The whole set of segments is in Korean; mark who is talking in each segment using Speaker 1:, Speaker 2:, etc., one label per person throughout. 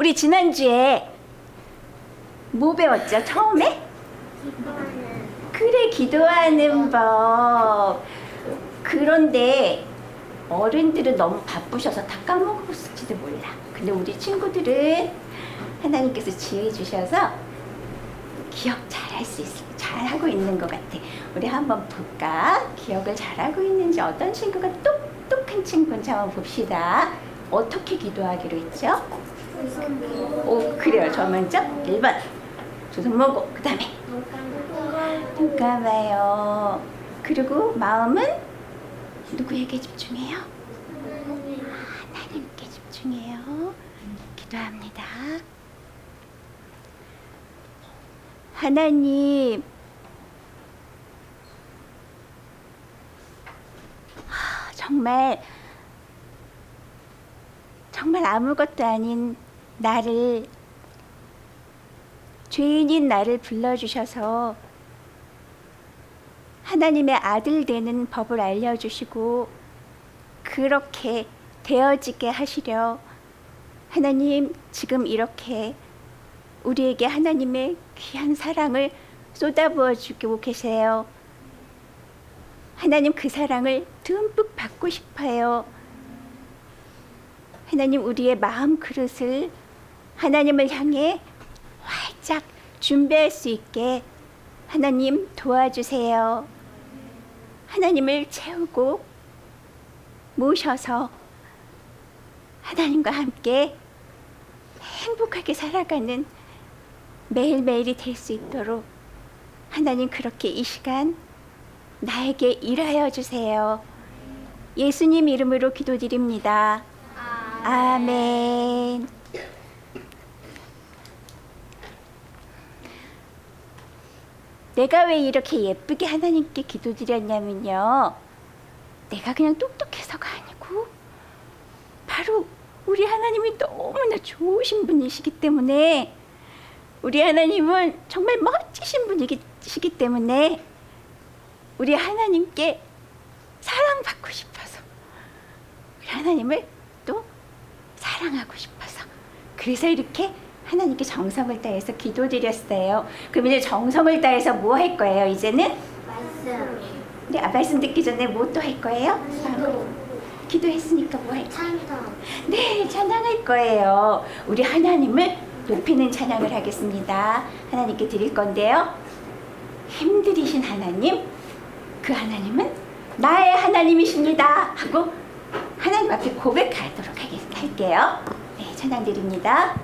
Speaker 1: 우리 지난주에 뭐 배웠죠? 처음에? 그래, 기도하는 법. 그런데 어른들은 너무 바쁘셔서 다 까먹었을지도 몰라. 근데 우리 친구들은 하나님께서 지혜 주셔서 기억 잘할 수 있을, 잘하고 있는 것 같아. 우리 한번 볼까? 기억을 잘하고 있는지. 어떤 친구가 똑똑한 친구인지 한번 봅시다. 어떻게 기도하기로 했죠? 오, 그래요. 저 먼저 1번 두 손 모으고, 그 다음에 눈 감아요. 그리고 마음은 누구에게 집중해요? 하나님께 집중해요. 기도합니다. 하나님, 정말 아무것도 아닌 나를, 죄인인 나를 불러주셔서 하나님의 아들 되는 법을 알려주시고 그렇게 되어지게 하시려 하나님, 지금 이렇게 우리에게 하나님의 귀한 사랑을 쏟아부어 주고 계세요. 하나님, 그 사랑을 듬뿍 받고 싶어요. 하나님, 우리의 마음 그릇을 하나님을 향해 활짝 준비할 수 있게 하나님 도와주세요. 하나님을 채우고 모셔서 하나님과 함께 행복하게 살아가는 매일매일이 될 수 있도록 하나님, 그렇게 이 시간 나에게 일하여 주세요. 예수님 이름으로 기도드립니다. 아멘. 내가 왜 이렇게 예쁘게 하나님께 기도드렸냐면요, 내가 그냥 똑똑해서가 아니고 바로 우리 하나님이 너무나 좋으신 분이시기 때문에, 우리 하나님은 정말 멋지신 분이시기 때문에 우리 하나님께 사랑받고 싶어서, 우리 하나님을 또 사랑하고 싶어서, 그래서 이렇게 하나님께 정성을 다해서 기도드렸어요. 그럼 이제 정성을 다해서 뭐 할 거예요? 이제는?
Speaker 2: 말씀.
Speaker 1: 네, 말씀 듣기 전에 뭐 또 할 거예요? 기도했으니까 뭐 할 거예요?
Speaker 2: 찬양.
Speaker 1: 네, 찬양할 거예요. 우리 하나님을 높이는 찬양을 하겠습니다. 하나님께 드릴 건데요, 힘들이신 하나님, 그 하나님은 나의 하나님이십니다 하고 하나님 앞에 고백하도록 할게요. 네, 찬양 드립니다.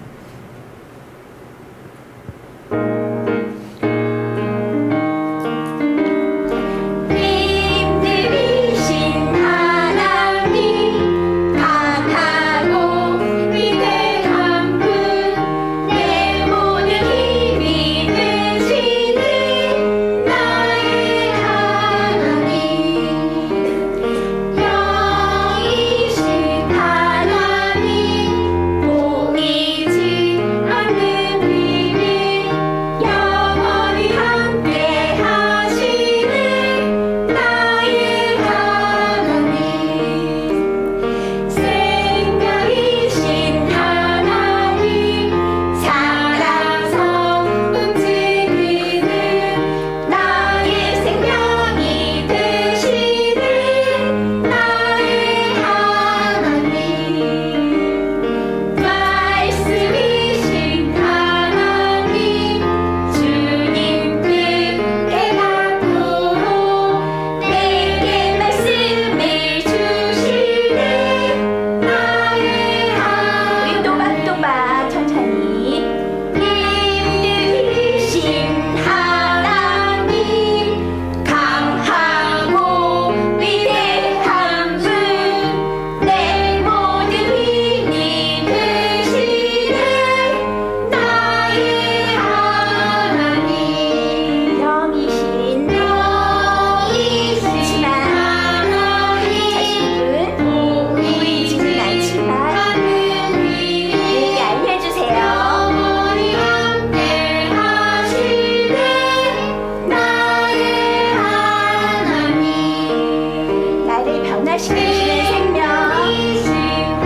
Speaker 1: 변화시키시는 생명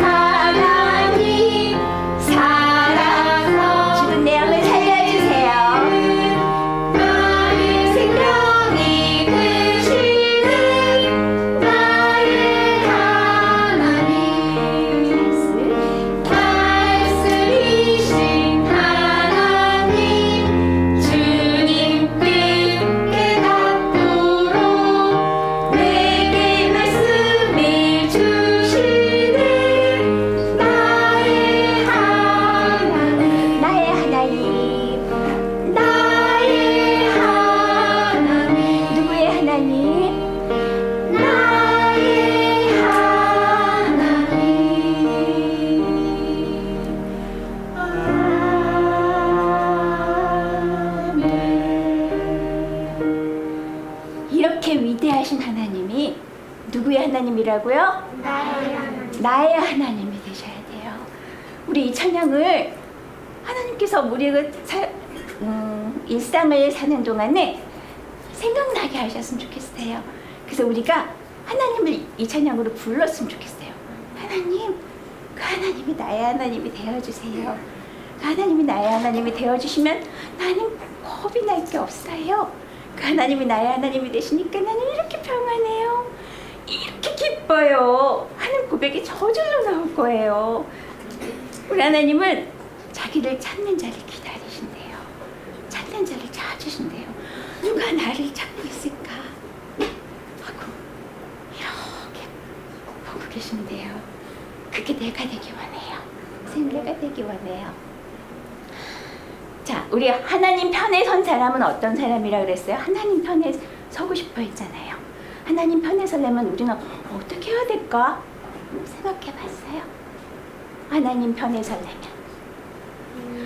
Speaker 1: 하나님, 사랑 누구의 하나님이라고요?
Speaker 2: 나의 하나님.
Speaker 1: 나의 하나님이 되셔야 돼요. 우리 이 찬양을 하나님께서 우리가 일상을 사는 동안에 생각나게 하셨으면 좋겠어요. 그래서 우리가 하나님을 이 찬양으로 불렀으면 좋겠어요. 하나님, 그 하나님이 나의 하나님이 되어주세요. 그 하나님이 나의 하나님이 되어주시면 나는 겁이 날 게 없어요. 그 하나님이 나의 하나님이 되시니까 나는 이렇게 평안해요. 이렇게 기뻐요. 하는 고백이 저절로 나올 거예요. 우리 하나님은 자기를 찾는 자를 기다리신대요. 찾는 자를 찾으신대요. 누가 나를 찾고 있을까? 하고 이렇게 보고 계신대요. 그게 내가 되기 원해요. 생내가 되기 원해요. 자, 우리 하나님 편에 선 사람은 어떤 사람이라 그랬어요? 하나님 편에 서고 싶어 했잖아요. 하나님 편에 서려면 우리는 어떻게 해야 될까? 생각해 봤어요. 하나님 편에 서려면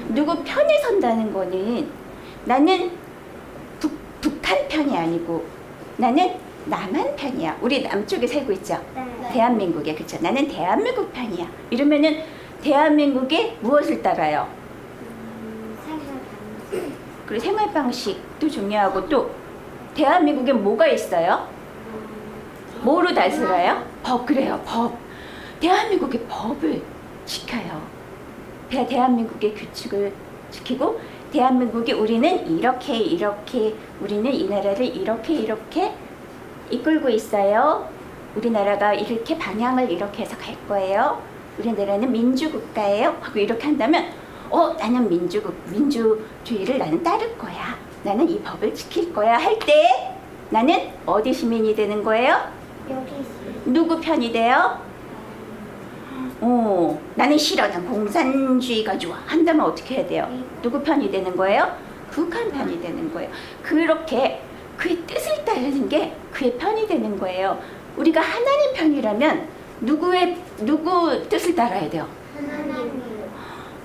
Speaker 1: 누구 편에 선다는 거는 나는 북한 편이 아니고 나는 남한 편이야. 우리 남쪽에 살고 있죠?
Speaker 2: 네.
Speaker 1: 대한민국에. 그렇죠? 나는 대한민국 편이야. 이러면은 대한민국에 무엇을 따라요?
Speaker 2: 생활 방식.
Speaker 1: 그리고 생활 방식도 중요하고 또 대한민국에 뭐가 있어요? 뭐로 다스려요? 법. 그래요. 법. 대한민국의 법을 지켜요. 대한민국의 규칙을 지키고 대한민국이 우리는 이렇게 우리는 이 나라를 이렇게 이끌고 있어요. 우리나라가 이렇게 방향을 이렇게 해서 갈 거예요. 우리나라는 민주국가예요. 하고 이렇게 한다면 나는 민주주의를 나는 따를 거야. 나는 이 법을 지킬 거야 할 때 나는 어디 시민이 되는 거예요?
Speaker 2: 여기 있어요.
Speaker 1: 누구 편이 돼요? 나는 싫어. 난 공산주의가 좋아. 한다면 어떻게 해야 돼요? 누구 편이 되는 거예요? 북한 편이 되는 거예요. 그렇게 그의 뜻을 따르는 게 그의 편이 되는 거예요. 우리가 하나님 편이라면 누구 뜻을 따라야 돼요?
Speaker 2: 하나님이요.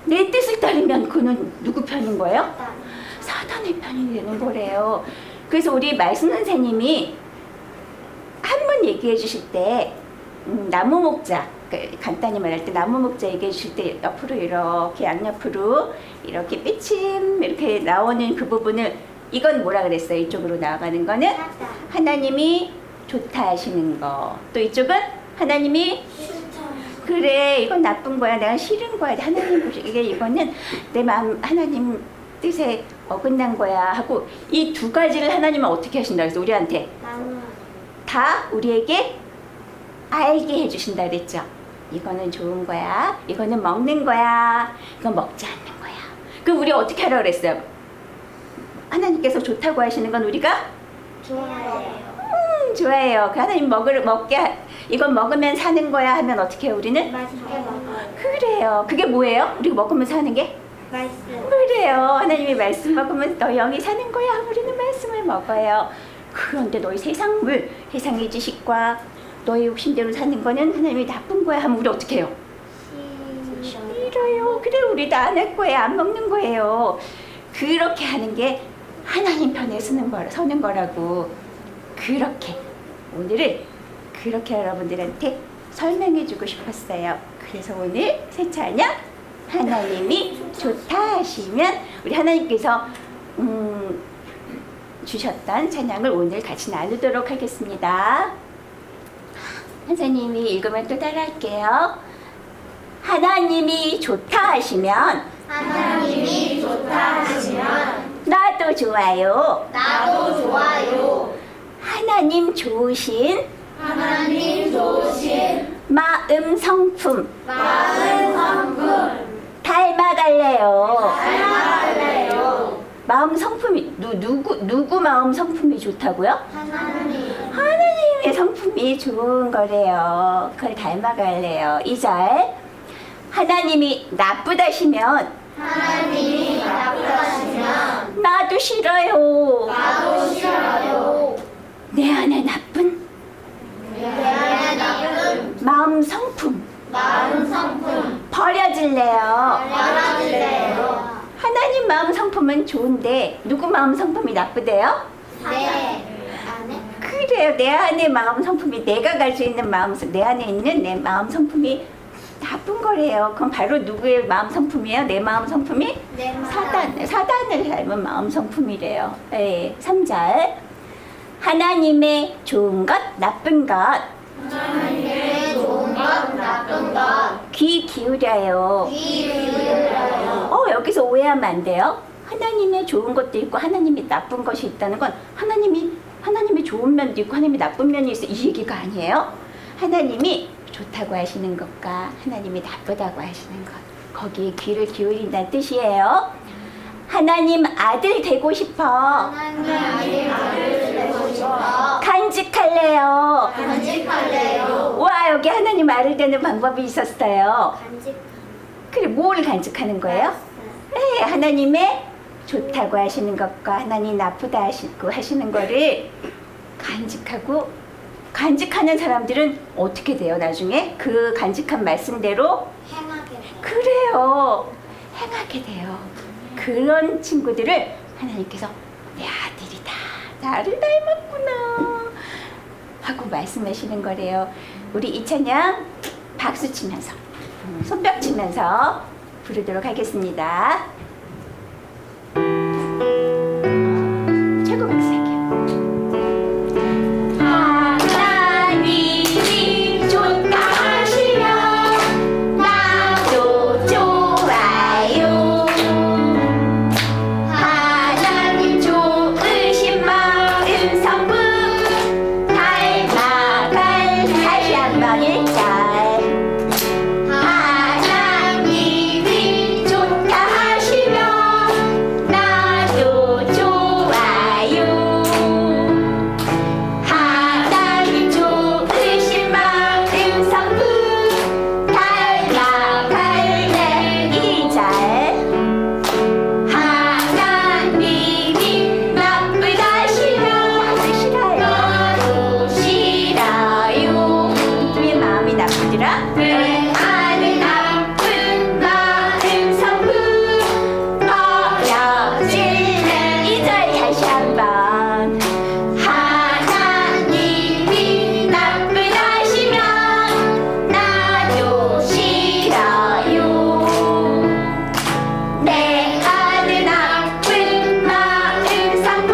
Speaker 1: 내 뜻을 따르면 그는 누구 편인 거예요?
Speaker 2: 나.
Speaker 1: 사단의 편이 되는 거래요. 그래서 우리 말씀 선생님이 한 번 얘기해 주실 때 나무 목자, 간단히 말할 때 나무 목자 얘기해 주실 때 옆으로 이렇게 양옆으로 이렇게 삐침 이렇게 나오는 그 부분을 이건 뭐라 그랬어요? 이쪽으로 나아가는 거는
Speaker 2: 사다.
Speaker 1: 하나님이 좋다 하시는 거. 또 이쪽은 하나님이
Speaker 2: 추천.
Speaker 1: 그래 이건 나쁜 거야 내가 싫은 거야 하나님 보시기에 이거는 내 마음 하나님 뜻에 어긋난 거야 하고 이 두 가지를 하나님은 어떻게 하신다 그래서 우리한테
Speaker 2: 나무.
Speaker 1: 다 우리에게 알게 해주신다 그랬죠. 이거는 좋은 거야 이거는 먹는 거야 이건 먹지 않는 거야. 그럼 우리 어떻게 하라고 그랬어요? 하나님께서 좋다고 하시는 건 우리가
Speaker 2: 좋아해요.
Speaker 1: 좋아해요. 그 하나님 이건 먹으면 사는 거야 하면 어떻게 해요 우리는?
Speaker 2: 맛있게 먹어요.
Speaker 1: 그래요. 그게 뭐예요? 우리가 먹으면 사는 게?
Speaker 2: 맛있어요.
Speaker 1: 그래요. 하나님이 말씀 먹으면 너 영이 사는 거야. 우리는 말씀을 먹어요. 그런데 너희 세상의 지식과 너희 욕심대로 사는 거는 하나님이 나쁜 거야 하면 우리 어떻게 해요? 싫어요. 그래 우리도 안 할 거예요. 안 먹는 거예요. 그렇게 하는 게 하나님 편에 서는 거라고. 그렇게 오늘은 그렇게 여러분들한테 설명해 주고 싶었어요. 그래서 오늘 새 찬양 하나님이 좋다 하시면 우리 하나님께서 주셨던 찬양을 오늘 같이 나누도록 하겠습니다. 선생님이 읽으면 또 따라할게요. 하나님이 좋다 하시면
Speaker 2: 하나님이 좋다 하시면
Speaker 1: 나도 좋아요.
Speaker 2: 나도 좋아요.
Speaker 1: 하나님 좋으신
Speaker 2: 하나님 좋으신
Speaker 1: 마음 성품
Speaker 2: 마음 성품
Speaker 1: 닮아갈래요.
Speaker 2: 닮아갈래요.
Speaker 1: 마음 성품이 누구 마음 성품이 좋다고요?
Speaker 2: 하나님.
Speaker 1: 하나님의 성품이 좋은 거래요. 그걸 닮아갈래요. 2절 하나님이 나쁘다시면
Speaker 2: 하나님이 나쁘다시면
Speaker 1: 나도 싫어요.
Speaker 2: 나도 싫어요.
Speaker 1: 내 안에 나쁜
Speaker 2: 내 안에 나쁜
Speaker 1: 마음 성품
Speaker 2: 마음 성품
Speaker 1: 버려질래요.
Speaker 2: 버려질래요.
Speaker 1: 하나님 마음 성품은 좋은데 누구 마음 성품이 나쁘대요?
Speaker 2: 내 안에
Speaker 1: 그래 그래요. 내 안에 마음 성품이 내가 가지고 있는 마음, 내 안에 있는 내 마음 성품이 나쁜 거래요. 그럼 바로 누구의 마음 성품이에요? 내 마음 성품이
Speaker 2: 내 마음.
Speaker 1: 사단을 닮은 마음 성품이래요. 예, 3절. 하나님의 좋은 것, 나쁜 것,
Speaker 2: 하나님의 좋은 것, 나쁜 것,
Speaker 1: 귀 기울여요.
Speaker 2: 귀 기울여요.
Speaker 1: 여기서 오해하면 안 돼요. 하나님의 좋은 것도 있고 하나님이 나쁜 것이 있다는 건 하나님의 좋은 면도 있고 하나님의 나쁜 면이 있어, 이 얘기가 아니에요. 하나님이 좋다고 하시는 것과 하나님이 나쁘다고 하시는 것, 거기에 귀를 기울인다는 뜻이에요. 하나님 아들 되고 싶어.
Speaker 2: 하나님 아들 되고 싶어.
Speaker 1: 간직할래요.
Speaker 2: 간직할래요.
Speaker 1: 와, 여기 하나님 아들 되는 방법이 있었어요.
Speaker 2: 간직.
Speaker 1: 그래, 뭘 간직하는 거예요? 네, 하나님의 좋다고 하시는 것과 하나님 나쁘다 하시는 거를 간직하는 사람들은 어떻게 돼요? 나중에 그 간직한 말씀대로
Speaker 2: 행하게 돼요.
Speaker 1: 그래요. 행하게 돼요. 그런 친구들을 하나님께서 내 아들이다, 나를 닮았구나 하고 말씀하시는 거래요. 우리 이 찬양 박수 치면서 손뼉 치면서 부르도록 하겠습니다. 최고 박수 할게요. 하나님이 좋다 하시면 나도 좋아요. 하나님 좋으신 마음 성품 닮아갈 다시 한번 1절. 하나님이 좋다 하시면 나도 좋아요. 하나님 좋으신 마음 성품 닮아갈래 2절. 하나님이 나쁘다시면 나도 싫어요. 누구의 마음이 나쁘더라? 내 안에 나쁜 마음 성품 버려질래 2절 다시 한번. 하나님이 나쁘다시면 나도 싫어요. 내 안에 나쁜 마음 성품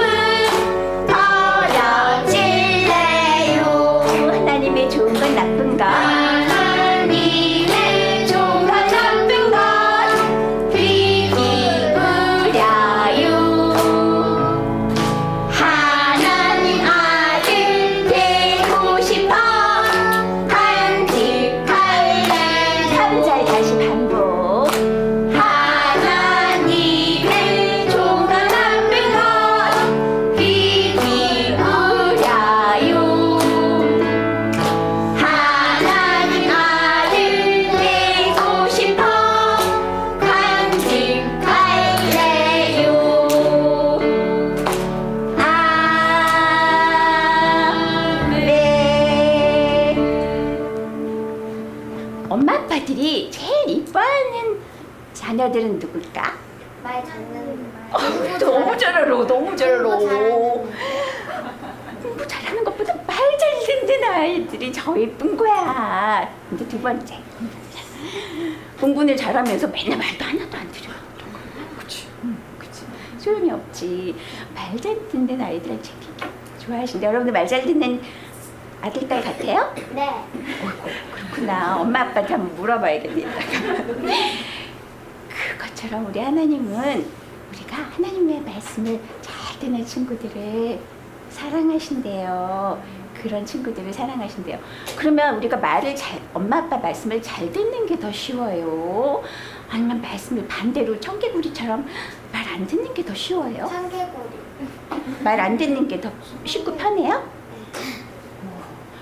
Speaker 1: 버려질래요. 하나님의 좋은 건 나쁜 것, 하나님의 좋은 건 나쁜 것 귀 기울여요. 하나님 아들 되고 싶어 간직할래 3절 다시 반복. 하나님의 좋은 것 나쁜 것 귀 기울여요. 하나님 아들 되고 싶어 간직할래요. 아멘. 엄마 아빠들이 제일 이뻐하는 자녀들은 누굴까?
Speaker 2: 말 듣는
Speaker 1: 너무 잘 알아, 너무 잘 알아.
Speaker 2: 공부 잘하는
Speaker 1: 공부 잘하는 것보다 말 잘 듣는 아이들이 더 예쁜 거야. 이제 두 번째. 공부는 잘하면서 맨날 말도 하나도 안 들어. 그치. 그치. 소용이 없지. 말 잘 듣는 아이들을 제일 좋아하신다. 여러분들 말 잘 듣는 아들, 딸 같아요?
Speaker 2: 네.
Speaker 1: 어이구, 그렇구나. 엄마 아빠한테 한번 물어봐야겠네. 그것처럼 우리 하나님은 우리가 하나님의 말씀을 잘 듣는 친구들을 사랑하신대요. 그런 친구들을 사랑하신대요. 그러면 우리가 엄마 아빠 말씀을 잘 듣는 게 더 쉬워요? 아니면 말씀을 반대로 청개구리처럼 말 안 듣는 게 더 쉬워요?
Speaker 2: 청개구리.
Speaker 1: 말 안 듣는 게 더 쉽고 편해요?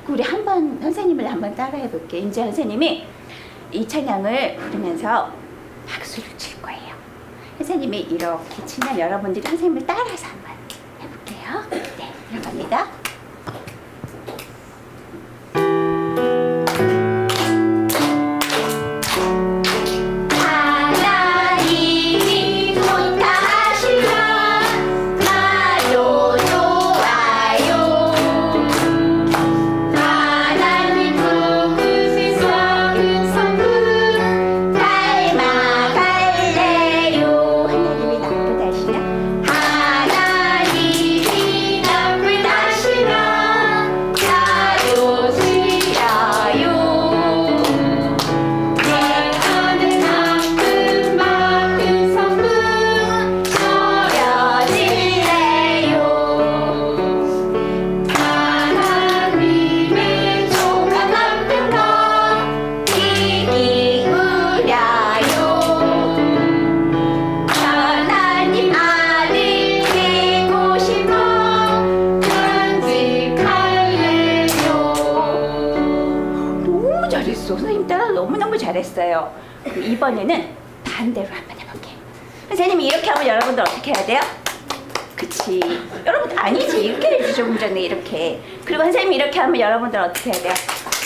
Speaker 1: 우리 선생님을 한번 따라해 볼게요. 이제 선생님이 이 찬양을 부르면서 박수를 칠 거예요. 선생님이 이렇게 치면 여러분들이 선생님을 따라서 한번 해볼게요. 네, 들어갑니다. 하나님이 좋다 하시면 나도 좋아요. 너무 잘했어. 선생님 따라 너무너무 잘했어요. 그럼 이번에는 반대로 한번 해볼게. 선생님이 이렇게 하면 여러분들 어떻게 해야 돼요? 그치. 여러분 아니지. 이렇게 해야지. 조금 전에 이렇게. 그리고 선생님이 이렇게 하면 여러분들 어떻게 해야 돼요?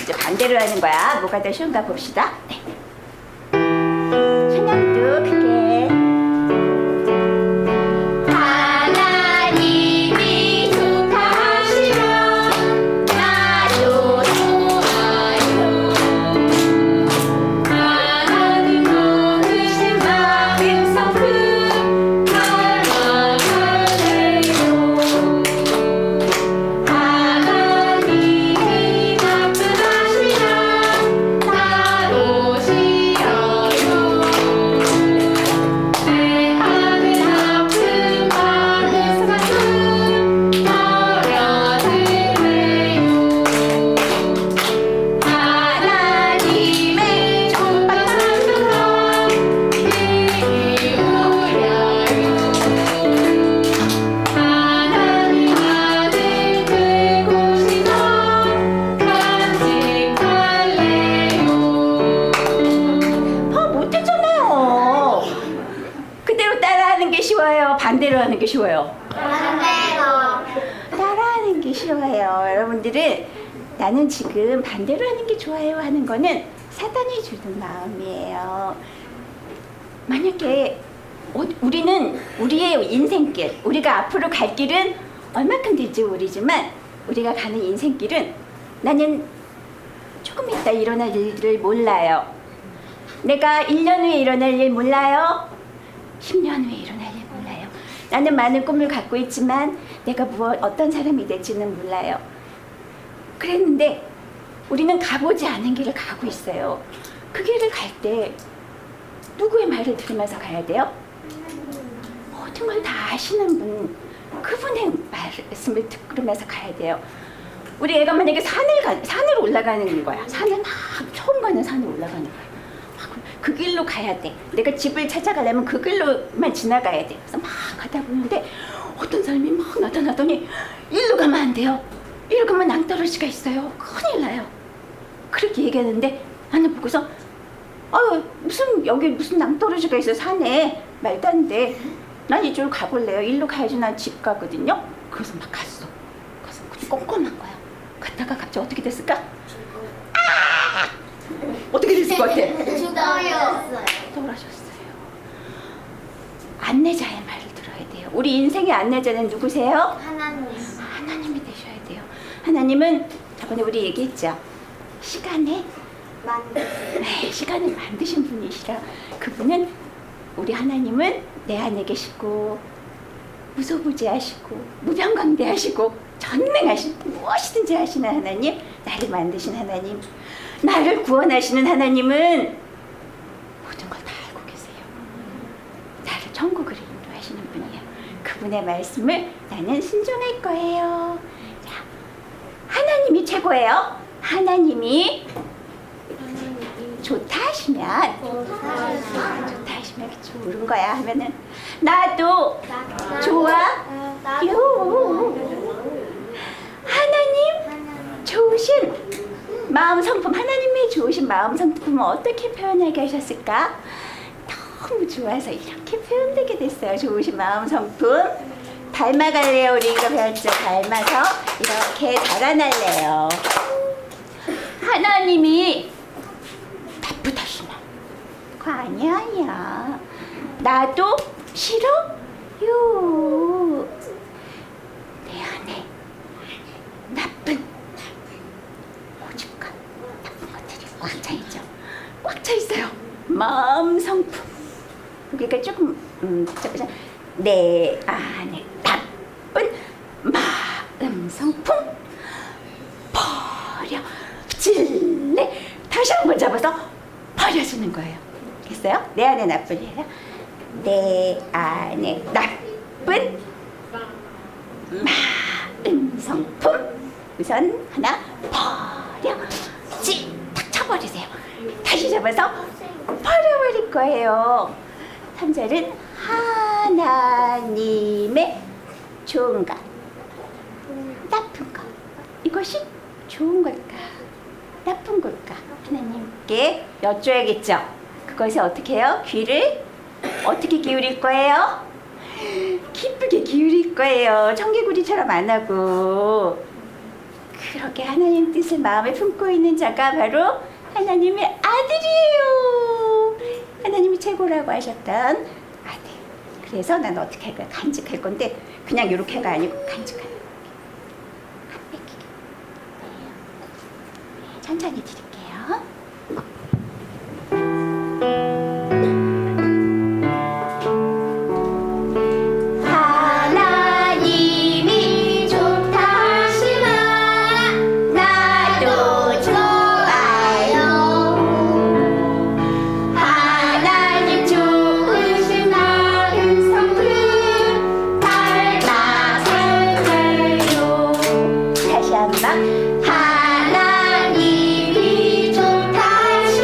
Speaker 1: 이제 반대로 하는 거야. 뭐가 더 쉬운가 봅시다. 네. 찬양도 크게. 하나님이 좋다시면 나도 좋아요. 하나님 모으신 마음 성품 닮아갈래요. 하나님이 나쁘다시면 나로 싫어요. 내 하늘 아픈 마음 성품 버려드래요. 하나님의 존박한 귀 기울여요. 하나님 아들 되고 싶어 간직할래요. 못했잖아요. 그대로 따라하는 게 쉬워요. 반대로 하는 게 쉬워요.
Speaker 2: 반대로.
Speaker 1: 따라하는 게 쉬워요. 여러분들은 나는 지금 반대로 하는 게 좋아요 하는 거는 사단이 주는 마음이에요. 만약에 우리는 우리의 인생길, 우리가 앞으로 갈 길은 얼마큼 될지 모르지만 우리가 가는 인생길은 나는 조금 있다 일어날 일을 몰라요. 내가 1년 후에 일어날 일 몰라요. 10년 후에 일어날 일 몰라요. 나는 많은 꿈을 갖고 있지만 내가 어떤 사람이 될지는 몰라요. 그랬는데 우리는 가보지 않은 길을 가고 있어요. 그 길을 갈 때 누구의 말을 들으면서 가야 돼요? 모든 걸 다 아시는 분, 그분의 말씀을 들으면서 가야 돼요. 우리 애가 만약에 산을 올라가는 거야. 산을 막 처음 가는 산을 올라가는 거야. 그 길로 가야 돼. 내가 집을 찾아가려면 그 길로만 지나가야 돼. 그래서 막 가다 보는데 어떤 사람이 막 나타나더니 일로 가면 안 돼요. 일로 가면 낭떠러지가 있어요. 큰일 나요. 그렇게 얘기하는데 나는 보고서 여기 무슨 낭떠러지가 있어 산에. 말도 안 돼. 난 이쪽으로 가볼래요. 일로 가야지. 난 집 가거든요. 그래서 막 갔어. 가서 꼼꼼한 거야. 갔다가 갑자기 어떻게 됐을까? 어떻게 됐을 것 같아?
Speaker 2: 죽어요.
Speaker 1: 돌아셨어요. 안내자의 말을 들어야 돼요. 우리 인생의 안내자는 누구세요?
Speaker 2: 하나님.
Speaker 1: 하나님이 되셔야 돼요. 하나님은 저번에 우리 얘기했죠. 시간을 만드신 분이시라. 그분은 우리 하나님은 내 안에 계시고 무소부지하시고 무변광대하시고 전능하시고 무엇이든지 하시는 하나님, 나를 만드신 하나님, 나를 구원하시는 하나님은 모든 걸 다 알고 계세요. 나를 천국으로 인도하시는 분이에요. 그분의 말씀을 나는 순종할 거예요. 자, 하나님이 최고예요. 하나님이 좋다 하시면 좋은 거야 하면은 나도 좋아. 요. 하나님 좋으신 마음 성품, 하나님의 좋으신 마음 성품을 어떻게 표현하게 하셨을까? 너무 좋아서 이렇게 표현되게 됐어요. 좋으신 마음 성품. 닮아갈래요. 우리 이거 배웠죠? 닮아서 이렇게 달아날래요. 하나님이 나쁘다시면 그거 아니야. 나도 싫어요. 내 안에 나쁜 고집과 나쁜 것들이 꽉 차 있죠. 꽉 차 있어요. 마음 성품. 그러니까 조금 복잡하죠. 내 안에 나쁜 마음 성품 버려질래. 다시 한번 잡아서 버려주는 거예요. 됐어요? 내 안에 나쁜 게 아니라 내 안에 나쁜 마음 성품 우선 하나 버려지 탁 쳐버리세요. 다시 잡아서 버려버릴 거예요. 3절은 하나님의 좋은 것, 나쁜 것, 이것이 좋은 걸까 나쁜 걸까? 하나님께 여쭤야겠죠. 그것에 어떻게 해요? 귀를 어떻게 기울일 거예요? 기쁘게 기울일 거예요. 청개구리처럼 안 하고. 그렇게 하나님 뜻을 마음에 품고 있는 자가 바로 하나님의 아들이에요. 하나님이 최고라고 하셨던 아들. 그래서 난 어떻게 할 거야? 간직할 건데 그냥 이렇게가 아니고 간직하는 거예요. 안 뺏기게. 네, 천천히 드릴게요. 하나님이 좋다 하시면 나도 좋아요. 하나님 좋으신 나를 성품 닮아 살아요. 다시 한번 하나님이 좋다 하시면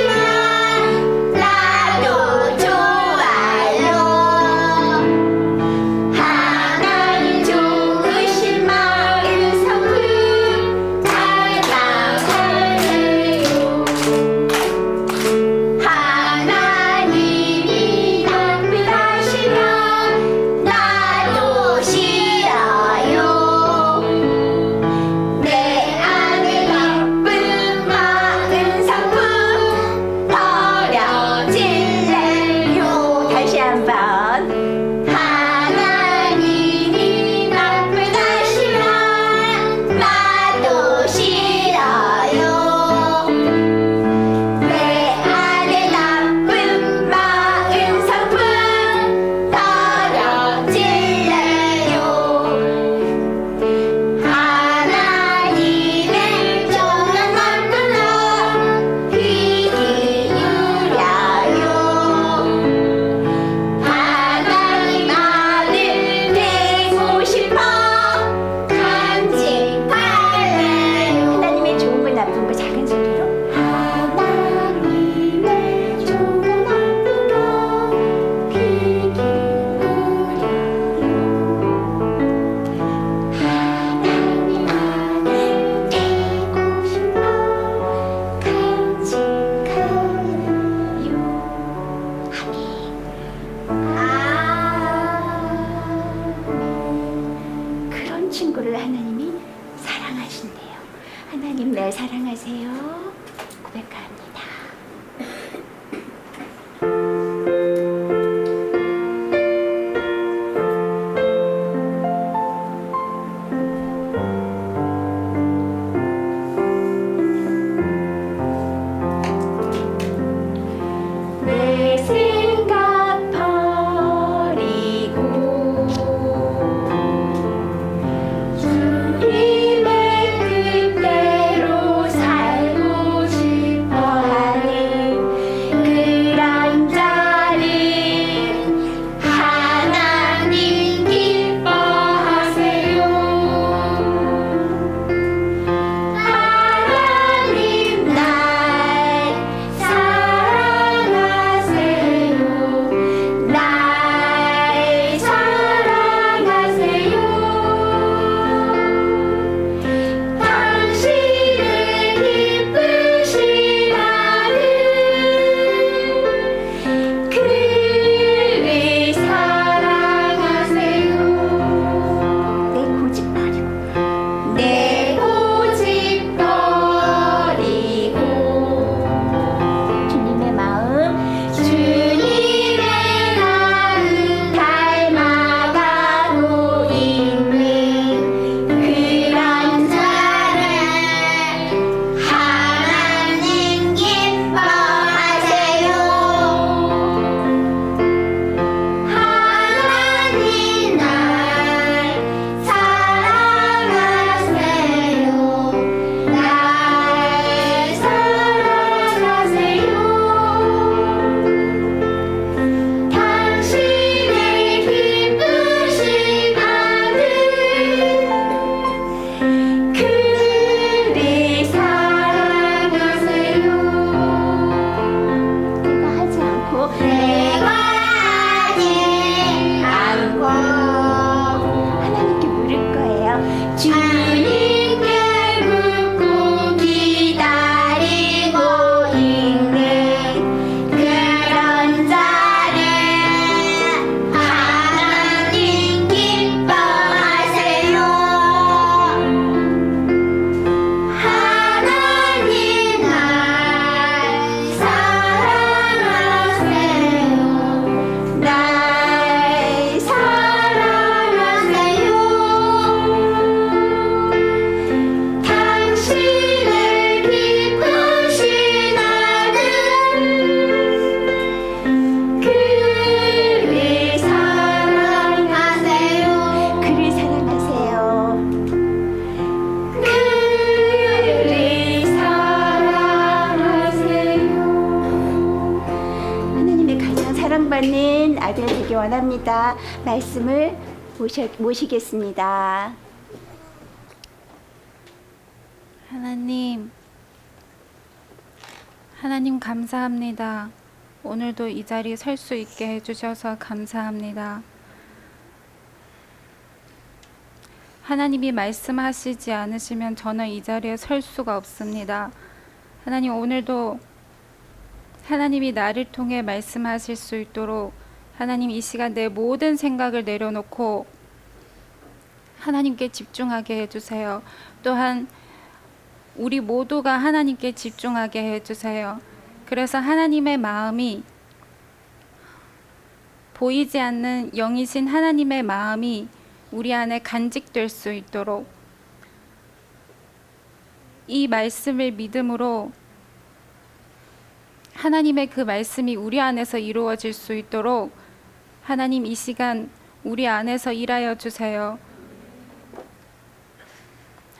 Speaker 1: 아들 되기 원합니다. 말씀을 모시겠습니다.
Speaker 3: 하나님 감사합니다. 오늘도 이 자리에 설 수 있게 해주셔서 감사합니다. 하나님이 말씀하시지 않으시면 저는 이 자리에 설 수가 없습니다. 하나님, 오늘도 하나님이 나를 통해 말씀하실 수 있도록 하나님, 이 시간 내 모든 생각을 내려놓고 하나님께 집중하게 해주세요. 또한 우리 모두가 하나님께 집중하게 해주세요. 그래서 하나님의 마음이, 보이지 않는 영이신 하나님의 마음이 우리 안에 간직될 수 있도록, 이 말씀을 믿음으로 하나님의 그 말씀이 우리 안에서 이루어질 수 있도록 하나님, 이 시간 우리 안에서 일하여 주세요.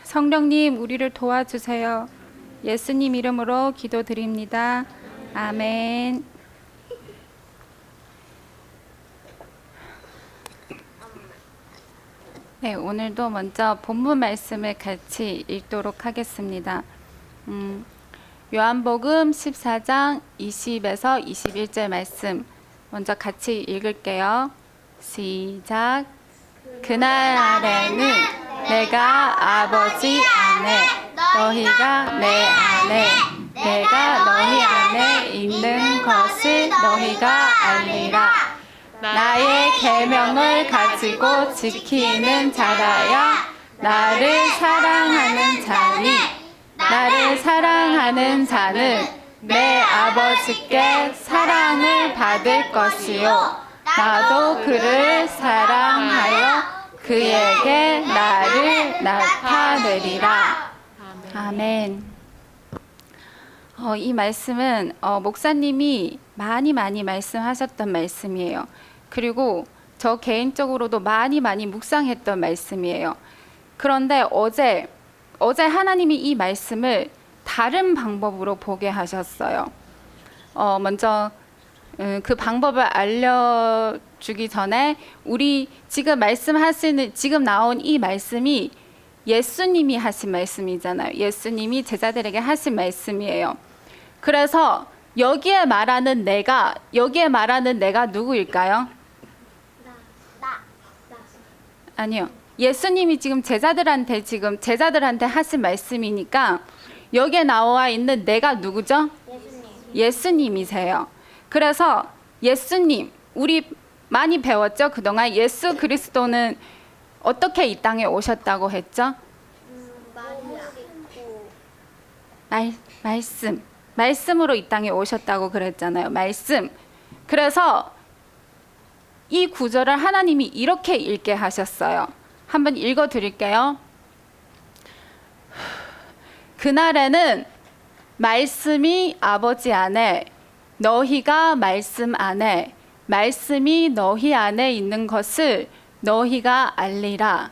Speaker 3: 성령님, 우리를 도와주세요. 예수님 이름으로 기도드립니다. 아멘. 네, 오늘도 먼저 본문 말씀을 같이 읽도록 하겠습니다. 요한복음 14장 20에서 21절 말씀 먼저 같이 읽을게요. 시작. 그날 아래는 내가 아버지 안에, 너희가 내 안에, 내가 너희 안에 있는 것을 너희가 알리라. 나의 계명을 가지고 지키는 자라야 나를 사랑하는 자니, 나를 사랑하는 자는 내 아버지께 사랑을 받을 것이요, 나도 그를 사랑하여 그에게 나를 나타내리라. 아멘. 이 말씀은 목사님이 많이 말씀하셨던 말씀이에요. 그리고 저 개인적으로도 많이 묵상했던 말씀이에요. 그런데 어제 하나님이 이 말씀을 다른 방법으로 보게 하셨어요. 먼저 그 방법을 알려주기 전에 우리 지금 말씀하시는, 지금 나온 이 말씀이 예수님이 하신 말씀이잖아요. 예수님이 제자들에게 하신 말씀이에요. 그래서 여기에 말하는 내가 누구일까요? 아니요. 예수님이 지금 제자들한테 하신 말씀이니까 여기에 나와 있는 내가 누구죠? 예수님이세요. 그래서 예수님, 우리 많이 배웠죠? 그동안 예수 그리스도는 어떻게 이 땅에 오셨다고 했죠? 말씀으로 이 땅에 오셨다고 그랬잖아요. 말씀. 그래서 이 구절을 하나님이 이렇게 읽게 하셨어요. 한번 읽어 드릴게요. 그날에는 말씀이 아버지 안에, 너희가 말씀 안에, 말씀이 너희 안에 있는 것을 너희가 알리라.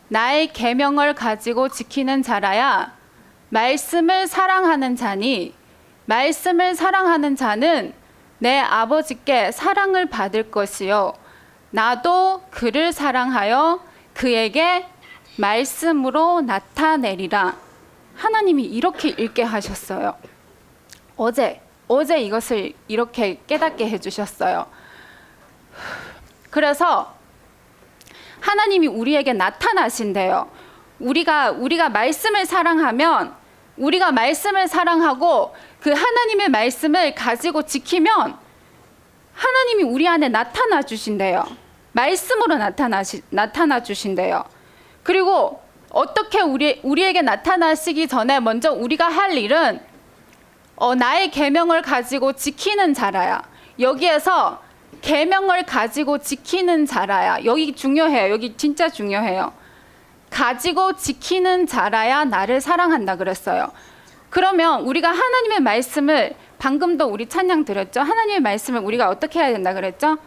Speaker 3: 나의 계명을 가지고 지키는 자라야 말씀을 사랑하는 자니, 말씀을 사랑하는 자는 내 아버지께 사랑을 받을 것이요, 나도 그를 사랑하여 그에게 말씀으로 나타내리라. 하나님이 이렇게 읽게 하셨어요. 어제 이것을 이렇게 깨닫게 해주셨어요. 그래서 하나님이 우리에게 나타나신대요. 우리가 말씀을 사랑하면, 우리가 말씀을 사랑하고 그 하나님의 말씀을 가지고 지키면 하나님이 우리 안에 나타나 주신대요. 말씀으로 나타나 주신대요. 그리고 어떻게 우리에게 나타나시기 전에 먼저 우리가 할 일은 나의 계명을 가지고 지키는 자라야. 여기에서 계명을 가지고 지키는 자라야. 여기 중요해요. 여기 진짜 중요해요. 가지고 지키는 자라야 나를 사랑한다 그랬어요. 그러면 우리가 하나님의 말씀을, 방금도 우리 찬양 드렸죠? 하나님의 말씀을 우리가 어떻게 해야 된다 그랬죠?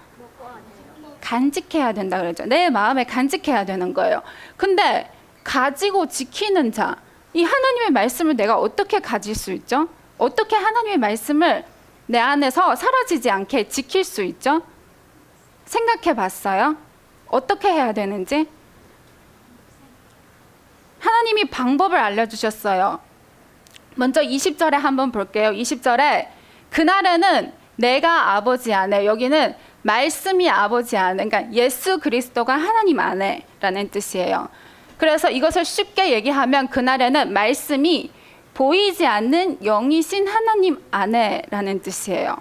Speaker 3: 간직해야 된다 그랬죠. 내 마음에 간직해야 되는 거예요. 근데 가지고 지키는 자, 이 하나님의 말씀을 내가 어떻게 가질 수 있죠? 어떻게 하나님의 말씀을 내 안에서 사라지지 않게 지킬 수 있죠? 생각해 봤어요? 어떻게 해야 되는지? 하나님이 방법을 알려주셨어요. 먼저 20절에 한번 볼게요. 20절에 그날에는 내가 아버지 안에, 여기는 말씀이 아버지 안에, 그러니까 예수 그리스도가 하나님 안에 라는 뜻이에요. 그래서 이것을 쉽게 얘기하면 그날에는 말씀이 보이지 않는 영이신 하나님 안에 라는 뜻이에요.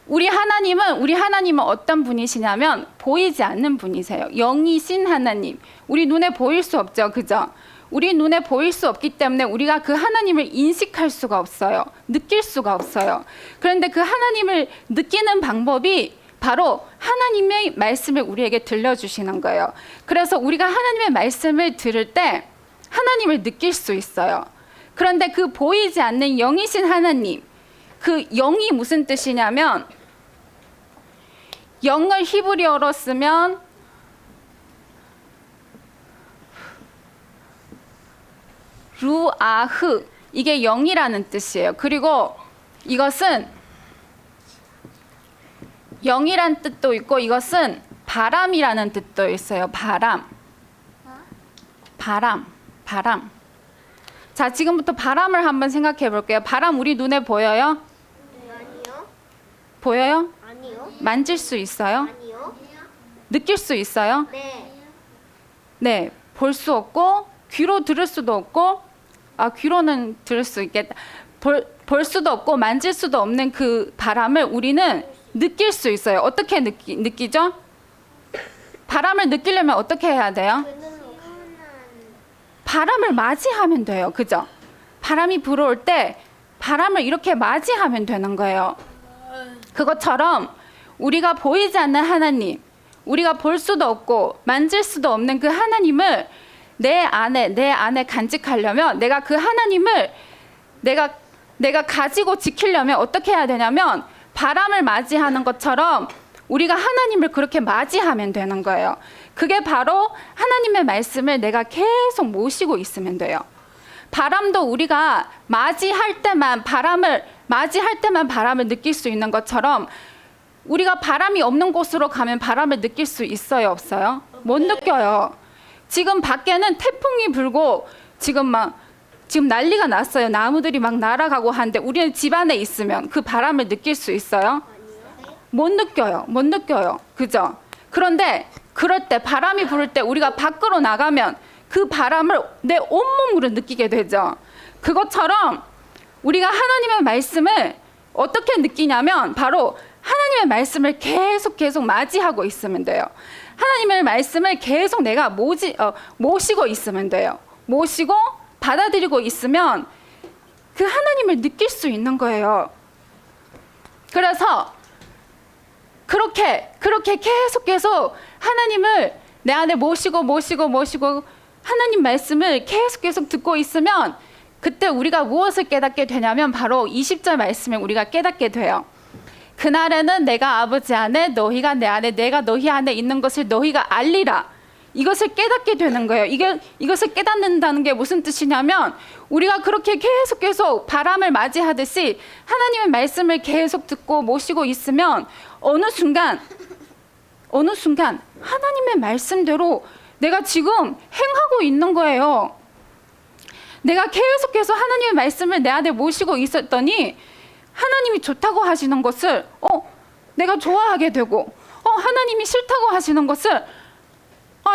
Speaker 3: 우리 하나님은 어떤 분이시냐면 보이지 않는 분이세요. 영이신 하나님. 우리 눈에 보일 수 없죠. 그죠? 우리 눈에 보일 수 없기 때문에 우리가 그 하나님을 인식할 수가 없어요. 느낄 수가 없어요. 그런데 그 하나님을 느끼는 방법이 바로 하나님의 말씀을 우리에게 들려주시는 거예요. 그래서 우리가 하나님의 말씀을 들을 때 하나님을 느낄 수 있어요. 그런데 그 보이지 않는 영이신 하나님, 그 영이 무슨 뜻이냐면, 영을 히브리어로 쓰면 루아흐, 이게 영이라는 뜻이에요. 그리고 이것은 영이란 뜻도 있고 이것은 바람이라는 뜻도 있어요. 바람. 자, 지금부터 바람을 한번 생각해 볼게요. 바람 우리 눈에 보여요?
Speaker 2: 아니요.
Speaker 3: 보여요?
Speaker 2: 아니요.
Speaker 3: 만질 수 있어요?
Speaker 2: 아니요.
Speaker 3: 느낄 수 있어요?
Speaker 2: 네.
Speaker 3: 네, 볼 수 없고 귀로 들을 수도 없고, 귀로는 들을 수 있겠다. 볼 수도 없고 만질 수도 없는 그 바람을 우리는 느낄 수 있어요. 어떻게 느끼죠? 바람을 느끼려면 어떻게 해야 돼요? 바람을 맞이하면 돼요. 그죠? 바람이 불어올 때 바람을 이렇게 맞이하면 되는 거예요. 그것처럼 우리가 보이지 않는 하나님, 우리가 볼 수도 없고 만질 수도 없는 그 하나님을 내 안에 간직하려면, 내가 그 하나님을 내가 가지고 지키려면 어떻게 해야 되냐면 바람을 맞이하는 것처럼 우리가 하나님을 그렇게 맞이하면 되는 거예요. 그게 바로 하나님의 말씀을 내가 계속 모시고 있으면 돼요. 바람도 우리가 바람을 느낄 수 있는 것처럼 우리가 바람이 없는 곳으로 가면 바람을 느낄 수 있어요, 없어요? 못 느껴요. 지금 밖에는 태풍이 불고 지금 난리가 났어요. 나무들이 막 날아가고 하는데 우리는 집 안에 있으면 그 바람을 느낄 수 있어요? 못 느껴요. 그죠? 그런데 그럴 때, 바람이 불을 때 우리가 밖으로 나가면 그 바람을 내 온몸으로 느끼게 되죠. 그것처럼 우리가 하나님의 말씀을 어떻게 느끼냐면 바로 하나님의 말씀을 계속 맞이하고 있으면 돼요. 하나님의 말씀을 계속 내가 모시고 있으면 돼요. 모시고 받아들이고 있으면 그 하나님을 느낄 수 있는 거예요. 그래서 그렇게 계속 하나님을 내 안에 모시고 하나님 말씀을 계속 듣고 있으면 그때 우리가 무엇을 깨닫게 되냐면 바로 20절 말씀을 우리가 깨닫게 돼요. 그날에는 내가 아버지 안에, 너희가 내 안에, 내가 너희 안에 있는 것을 너희가 알리라. 이것을 깨닫게 되는 거예요. 이것을 깨닫는다는 게 무슨 뜻이냐면 우리가 그렇게 계속 바람을 맞이하듯이 하나님의 말씀을 계속 듣고 모시고 있으면 어느 순간 하나님의 말씀대로 내가 지금 행하고 있는 거예요. 내가 계속 하나님의 말씀을 내 안에 모시고 있었더니 하나님이 좋다고 하시는 것을 내가 좋아하게 되고 하나님이 싫다고 하시는 것을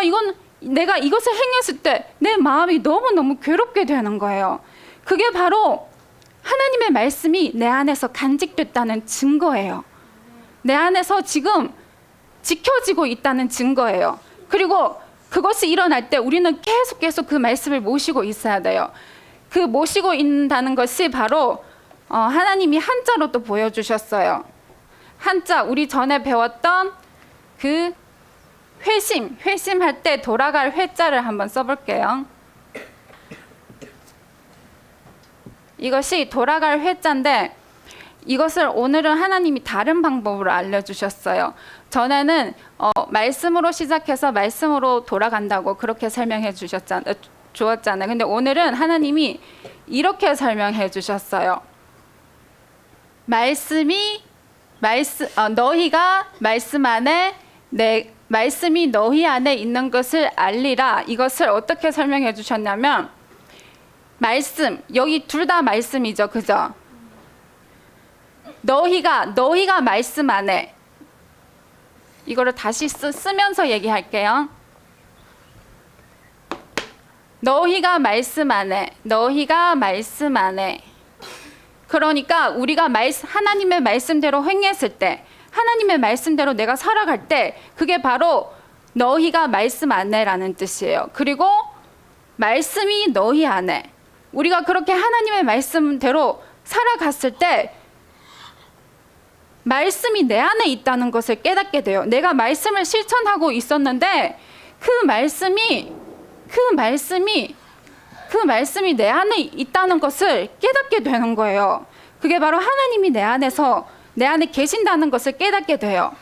Speaker 3: 이건 내가 이것을 행했을 때 내 마음이 너무너무 괴롭게 되는 거예요. 그게 바로 하나님의 말씀이 내 안에서 간직됐다는 증거예요. 내 안에서 지금 지켜지고 있다는 증거예요. 그리고 그것이 일어날 때 우리는 계속 그 말씀을 모시고 있어야 돼요. 그 모시고 있다는 것이 바로 하나님이 한자로 또 보여주셨어요. 한자, 우리 전에 배웠던 그 회심할 때 돌아갈 회자를 한번 써볼게요. 이것이 돌아갈 회자인데 이것을 오늘은 하나님이 다른 방법으로 알려주셨어요. 전에는 말씀으로 시작해서 말씀으로 돌아간다고 그렇게 설명해 주었잖아요. 근데 오늘은 하나님이 이렇게 설명해 주셨어요. 말씀이 너희가 말씀 안에 내 말씀이 너희 안에 있는 것을 알리라. 이것을 어떻게 설명해 주셨냐면 말씀, 여기 둘 다 말씀이죠. 그죠? 너희가 말씀 안에, 이거를 다시 쓰면서 얘기할게요. 너희가 말씀 안에. 그러니까 우리가 하나님의 말씀대로 행했을 때, 하나님의 말씀대로 내가 살아갈 때, 그게 바로 너희가 말씀 안에라는 뜻이에요. 그리고 말씀이 너희 안에. 우리가 그렇게 하나님의 말씀대로 살아갔을 때 말씀이 내 안에 있다는 것을 깨닫게 돼요. 내가 말씀을 실천하고 있었는데 그 말씀이 내 안에 있다는 것을 깨닫게 되는 거예요. 그게 바로 하나님이 내 안에 계신다는 것을 깨닫게 돼요.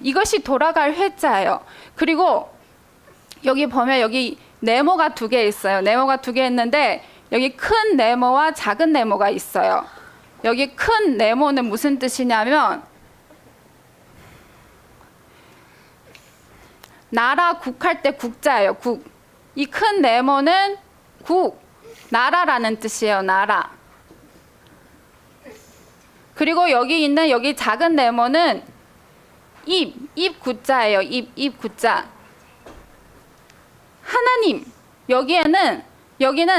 Speaker 3: 이것이 돌아갈 회자예요. 그리고 여기 보면 여기 네모가 2개 있어요. 네모가 2개 있는데 여기 큰 네모와 작은 네모가 있어요. 여기 큰 네모는 무슨 뜻이냐면 나라 국할 때 국자예요. 국. 이 큰 네모는 나라라는 뜻이에요. 나라. 그리고 여기 작은 네모는 입 구자예요. 입 구자. 하나님. 여기는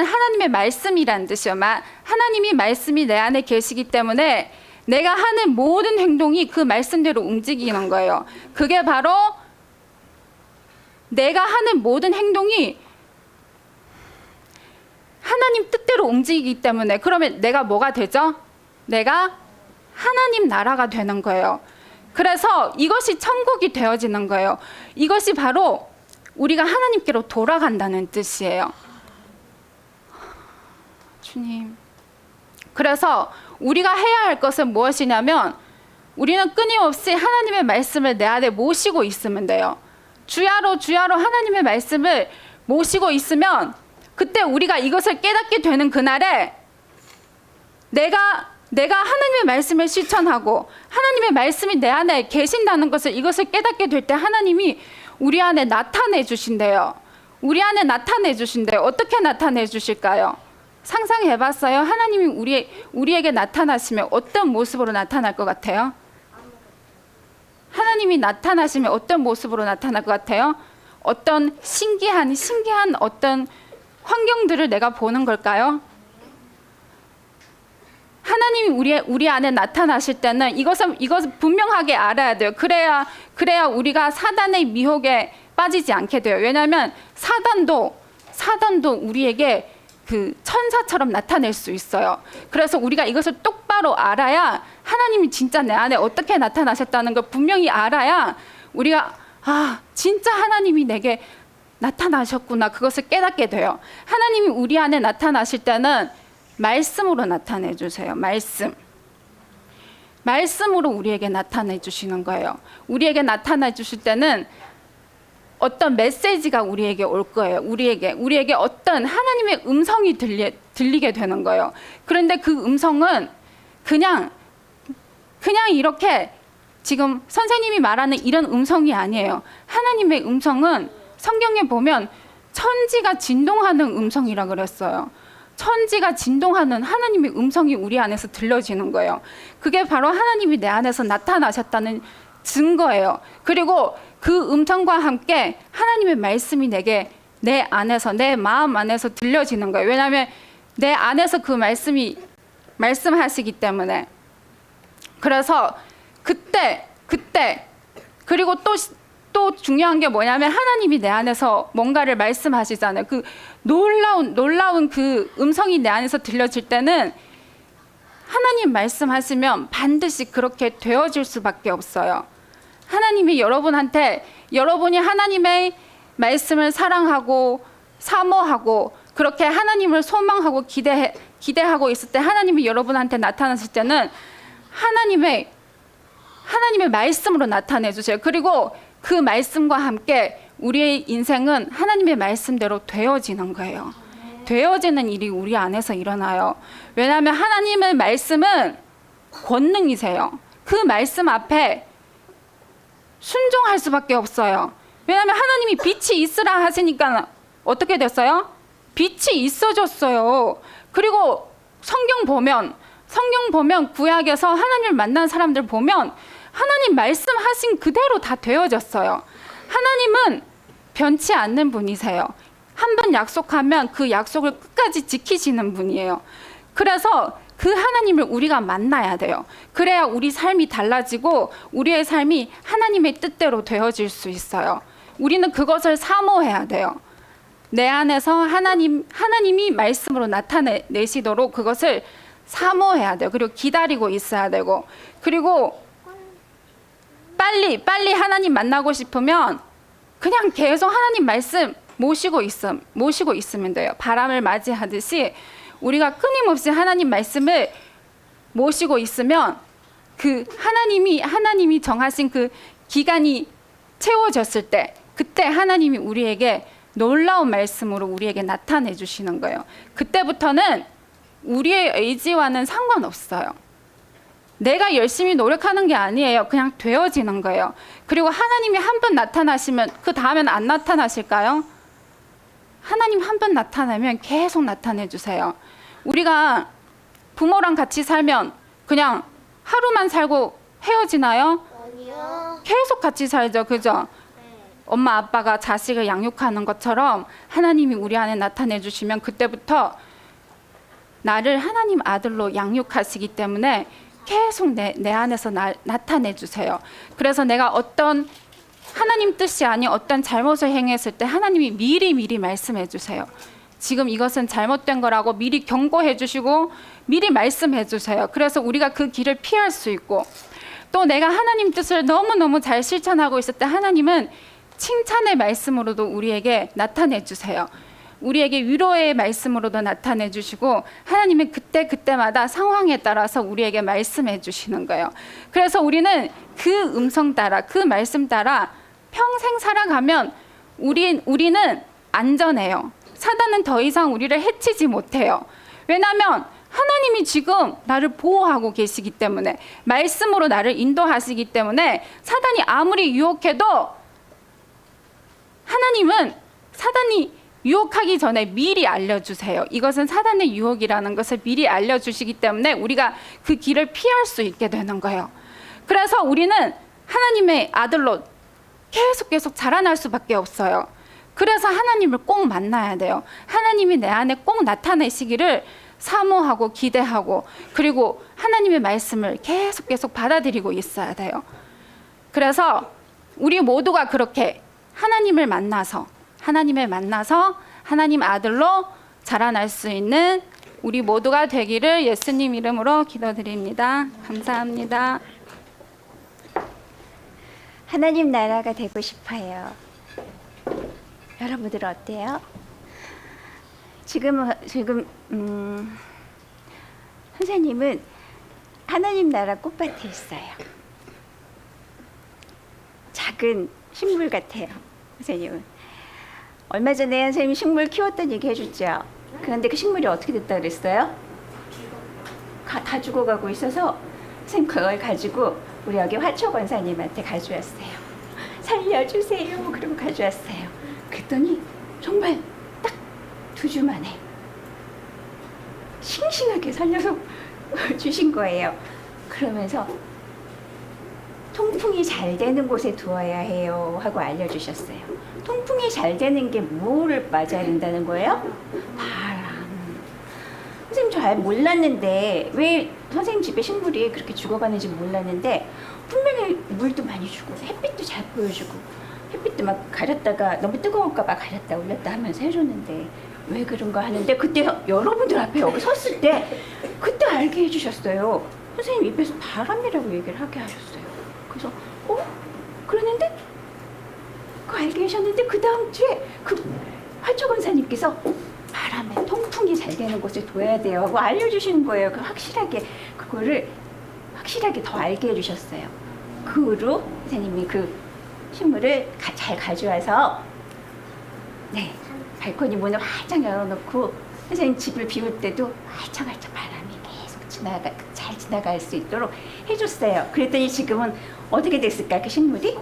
Speaker 3: 하나님의 말씀이라는 뜻이요. 하나님이 말씀이 내 안에 계시기 때문에 내가 하는 모든 행동이 그 말씀대로 움직이는 거예요. 그게 바로 내가 하는 모든 행동이 하나님 뜻대로 움직이기 때문에 그러면 내가 뭐가 되죠? 내가 하나님 나라가 되는 거예요. 그래서 이것이 천국이 되어지는 거예요. 이것이 바로 우리가 하나님께로 돌아간다는 뜻이에요. 주님. 그래서 우리가 해야 할 것은 무엇이냐면 우리는 끊임없이 하나님의 말씀을 내 안에 모시고 있으면 돼요. 주야로 하나님의 말씀을 모시고 있으면 그때 우리가 이것을 깨닫게 되는 그날에 내가 하나님의 말씀을 실천하고 하나님의 말씀이 내 안에 계신다는 것을 이것을 깨닫게 될 때 하나님이 우리 안에 나타내 주신대요. 어떻게 나타내 주실까요? 상상해 봤어요? 하나님이 우리에게 나타나시면 어떤 모습으로 나타날 것 같아요? 하나님이 나타나시면 어떤 모습으로 나타날 것 같아요? 어떤 신기한 어떤 환경들을 내가 보는 걸까요? 하나님이 우리 안에 나타나실 때는 이것을 분명하게 알아야 돼요. 그래야 우리가 사단의 미혹에 빠지지 않게 돼요. 왜냐하면 사단도 우리에게 그 천사처럼 나타낼 수 있어요. 그래서 우리가 이것을 똑바로 알아야 하나님이 진짜 내 안에 어떻게 나타나셨다는 걸 분명히 알아야 우리가 진짜 하나님이 내게 나타나셨구나 그것을 깨닫게 돼요. 하나님이 우리 안에 나타나실 때는 말씀으로 나타내 주세요. 말씀으로 우리에게 나타내 주시는 거예요. 우리에게 나타내 주실 때는 어떤 메시지가 우리에게 올 거예요. 우리에게 어떤 하나님의 음성이 들리게 되는 거예요. 그런데 그 음성은 그냥 이렇게 지금 선생님이 말하는 이런 음성이 아니에요. 하나님의 음성은 성경에 보면 천지가 진동하는 음성이라 그랬어요. 천지가 진동하는 하나님의 음성이 우리 안에서 들려지는 거예요. 그게 바로 하나님이 내 안에서 나타나셨다는 증거예요. 그리고 그 음성과 함께 하나님의 말씀이 내 안에서 내 마음 안에서 들려지는 거예요. 왜냐하면 내 안에서 그 말씀이 말씀하시기 때문에. 그래서 그때 그리고 또 중요한 게 뭐냐면 하나님이 내 안에서 뭔가를 말씀하시잖아요. 그 놀라운 그 음성이 내 안에서 들려질 때는 하나님 말씀하시면 반드시 그렇게 되어질 수밖에 없어요. 하나님이 여러분이 하나님의 말씀을 사랑하고 사모하고 그렇게 하나님을 소망하고 기대하고 있을 때 하나님이 여러분한테 나타나실 때는 하나님의 말씀으로 나타내 주세요. 그리고 그 말씀과 함께 우리의 인생은 하나님의 말씀대로 되어지는 거예요. 되어지는 일이 우리 안에서 일어나요. 왜냐하면 하나님의 말씀은 권능이세요. 그 그 말씀 앞에 순종할 수밖에 없어요. 왜냐하면 하나님이 빛이 있으라 하시니까 어떻게 됐어요? 빛이 있어졌어요. 그리고 성경 보면 구약에서 하나님을 만난 사람들 보면 하나님 말씀하신 그대로 다 되어졌어요. 하나님은 변치 않는 분이세요. 한 번 약속하면 그 약속을 끝까지 지키시는 분이에요. 그래서 그 하나님을 우리가 만나야 돼요. 그래야 우리 삶이 달라지고 우리의 삶이 하나님의 뜻대로 되어질 수 있어요. 우리는 그것을 사모해야 돼요. 내 안에서 하나님이 말씀으로 나타내시도록 그것을 사모해야 돼요. 그리고 기다리고 있어야 되고, 그리고 빨리 하나님 만나고 싶으면 그냥 계속 하나님 말씀 모시고 있으면 돼요. 바람을 맞이하듯이 우리가 끊임없이 하나님 말씀을 모시고 있으면 그 하나님이 정하신 그 기간이 채워졌을 때, 그때 하나님이 우리에게 놀라운 말씀으로 우리에게 나타내 주시는 거예요. 그때부터는 우리의 의지와는 상관없어요. 내가 열심히 노력하는 게 아니에요. 그냥 되어지는 거예요. 그리고 하나님이 한 번 나타나시면 그 다음엔 안 나타나실까요? 하나님 한 번 나타나면 계속 나타내 주세요. 우리가 부모랑 같이 살면 그냥 하루만 살고 헤어지나요?
Speaker 2: 아니요.
Speaker 3: 계속 같이 살죠. 그죠? 엄마 아빠가 자식을 양육하는 것처럼 하나님이 우리 안에 나타내 주시면 그때부터 나를 하나님 아들로 양육하시기 때문에 계속 내 안에서 나타내 주세요. 그래서 내가 어떤 하나님 뜻이 아닌 어떤 잘못을 행했을 때 하나님이 미리 말씀해 주세요. 지금 이것은 잘못된 거라고 미리 경고해 주시고 미리 말씀해 주세요. 그래서 우리가 그 길을 피할 수 있고, 또 내가 하나님 뜻을 너무너무 잘 실천하고 있을 때 하나님은 칭찬의 말씀으로도 우리에게 나타내 주세요. 우리에게 위로의 말씀으로도 나타내 주시고, 하나님은 그때마다 상황에 따라서 우리에게 말씀해 주시는 거예요. 그래서 우리는 그 음성 따라, 그 말씀 따라 평생 살아가면 우리는 안전해요. 사단은 더 이상 우리를 해치지 못해요. 왜냐하면 하나님이 지금 나를 보호하고 계시기 때문에, 말씀으로 나를 인도하시기 때문에 사단이 아무리 유혹해도 하나님은 사단이 유혹하기 전에 미리 알려주세요. 이것은 사단의 유혹이라는 것을 미리 알려주시기 때문에 우리가 그 길을 피할 수 있게 되는 거예요. 그래서 우리는 하나님의 아들로 계속 자라날 수밖에 없어요. 그래서 하나님을 꼭 만나야 돼요. 하나님이 내 안에 꼭 나타내시기를 사모하고 기대하고, 그리고 하나님의 말씀을 계속 받아들이고 있어야 돼요. 그래서 우리 모두가 그렇게 하나님을 만나서 하나님 아들로 자라날 수 있는 우리 모두가 되기를 예수님 이름으로 기도드립니다. 감사합니다.
Speaker 1: 하나님 나라가 되고 싶어요. 여러분들 어때요? 지금 선생님은 하나님 나라 꽃밭에 있어요. 작은 식물 같아요. 선생님은 얼마 전에 선생님 식물 키웠던 얘기 해줬죠. 그런데 그 식물이 어떻게 됐다 그랬어요? 다 죽어가고 있어서 선생님 그걸 가지고 우리 여기 화초 권사님한테 가져왔어요. 살려주세요. 그러고 가져왔어요. 그랬더니 정말 딱 2주 만에 싱싱하게 살려서 주신 거예요. 그러면서 통풍이 잘 되는 곳에 두어야 해요 하고 알려주셨어요. 통풍이 잘 되는 게 뭐를 맞아야 된다는 거예요? 바람. 선생님 잘 몰랐는데, 왜 선생님 집에 식물이 그렇게 죽어가는지 몰랐는데, 분명히 물도 많이 주고 햇빛도 잘 보여주고, 햇빛도 막 가렸다가 너무 뜨거울까 봐 가렸다 올렸다 하면서 해줬는데 왜 그런가 하는데, 그때 여러분들 앞에 여기 섰을 때 그때 알게 해주셨어요. 선생님 입에서 바람이라고 얘기를 하게 하셨어요. 그래서 그러는데 그거 알게 하셨는데 그 다음 주에 그 화초 권사님께서 바람에 통풍이 잘 되는 곳에 둬야 돼요 하고 알려주시는 거예요. 그거를 확실하게 더 알게 해주셨어요. 그 후로 선생님이 그 식물을 잘 가져와서 발코니 문을 활짝 열어놓고 선생님 집을 비울 때도 활짝 바람이 계속 잘 잘 지나갈 수 있도록 해줬어요. 그랬더니 지금은 어떻게 됐을까? 그 식물이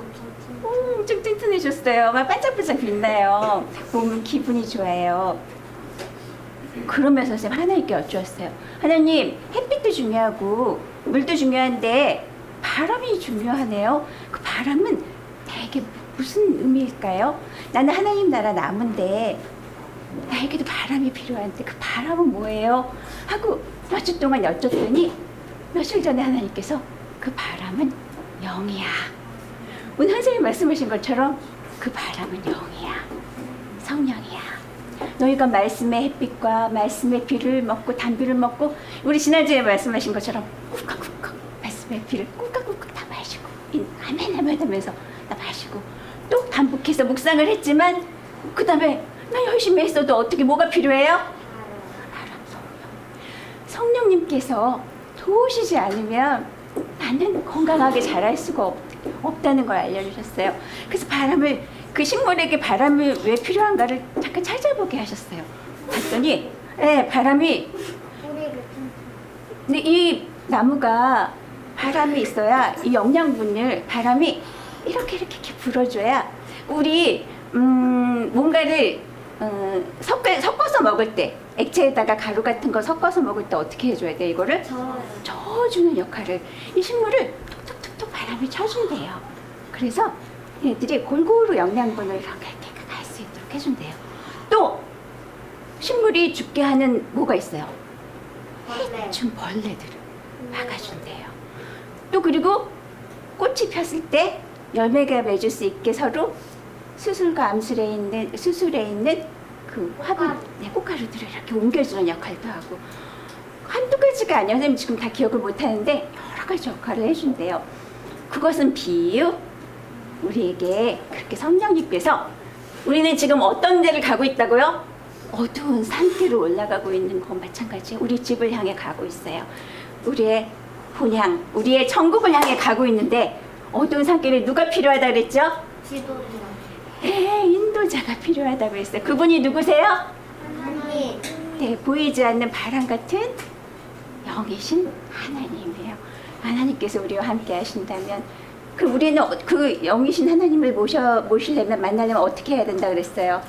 Speaker 1: 엄청 튼튼해졌어요. 막 반짝반짝 빛나요. 보면 기분이 좋아요. 그러면서 선생님 하나님께 여쭈었어요. 하나님, 햇빛도 중요하고 물도 중요한데 바람이 중요하네요. 그 바람은 되게 무슨 의미일까요? 나는 하나님 나라 나무인데 나에게도 바람이 필요한데 그 바람은 뭐예요? 하고 몇 주 동안 여쭸더니 며칠 전에 하나님께서 그 바람은 영이야. 오늘 선생님 말씀하신 것처럼 그 바람은 영이야. 성령이야. 너희가 말씀의 햇빛과 말씀의 비를 먹고 단비를 먹고 우리 지난주에 말씀하신 것처럼 꿀꺽꿀꺽 말씀의 비를 꿀꺽꿀꺽 다 마시고 아멘 아멘 하면서 다 마시고 또 반복해서 묵상을 했지만 그 다음에 나 열심히 했어도 어떻게 뭐가 필요해요? 바람 성령님께서 도우시지 않으면 나는 건강하게 자랄 수가 없다는 걸 알려주셨어요. 그래서 바람을 그 식물에게 바람이 왜 필요한가를 잠깐 찾아보게 하셨어요. 봤더니 바람이 근데 이 나무가 바람이 있어야 이 영양분을 바람이 이렇게 불어줘야 우리 뭔가를 섞어서 먹을 때 액체에다가 가루 같은 거 섞어서 먹을 때 어떻게 해줘야 돼? 이거를 저어주는 역할을 이 식물을 톡톡톡톡 바람이 쳐준대요. 그래서 얘들이 골고루 영양분을 이렇게 갈 수 있도록 해준대요. 또 식물이 죽게 하는 뭐가 있어요? 해충 벌레들을 막아준대요. 또 그리고 꽃이 폈을 때 열매가 맺을 수 있게 서로 수술에 있는 그 화분, 꽃가루들을 이렇게 옮겨주는 역할도 하고 한두 가지가 아니에요. 선생님 지금 다 기억을 못하는데 여러 가지 역할을 해준대요. 그것은 비유. 우리에게 그렇게 성령님께서 우리는 지금 어떤 데를 가고 있다고요? 어두운 산길을 올라가고 있는 것 마찬가지예요. 우리 집을 향해 가고 있어요. 우리의 본향, 우리의 천국을 향해 가고 있는데 어두운 산길에 누가 필요하다 그랬죠?
Speaker 2: 지도자.
Speaker 1: 인도자가 필요하다고 했어요. 그분이 누구세요?
Speaker 2: 하나님.
Speaker 1: 네, 보이지 않는 바람 같은 영이신 하나님이에요. 하나님께서 우리와 함께 하신다면 그 우리는 그 영이신 하나님을 모시려면 만나려면 어떻게 해야 된다 그랬어요?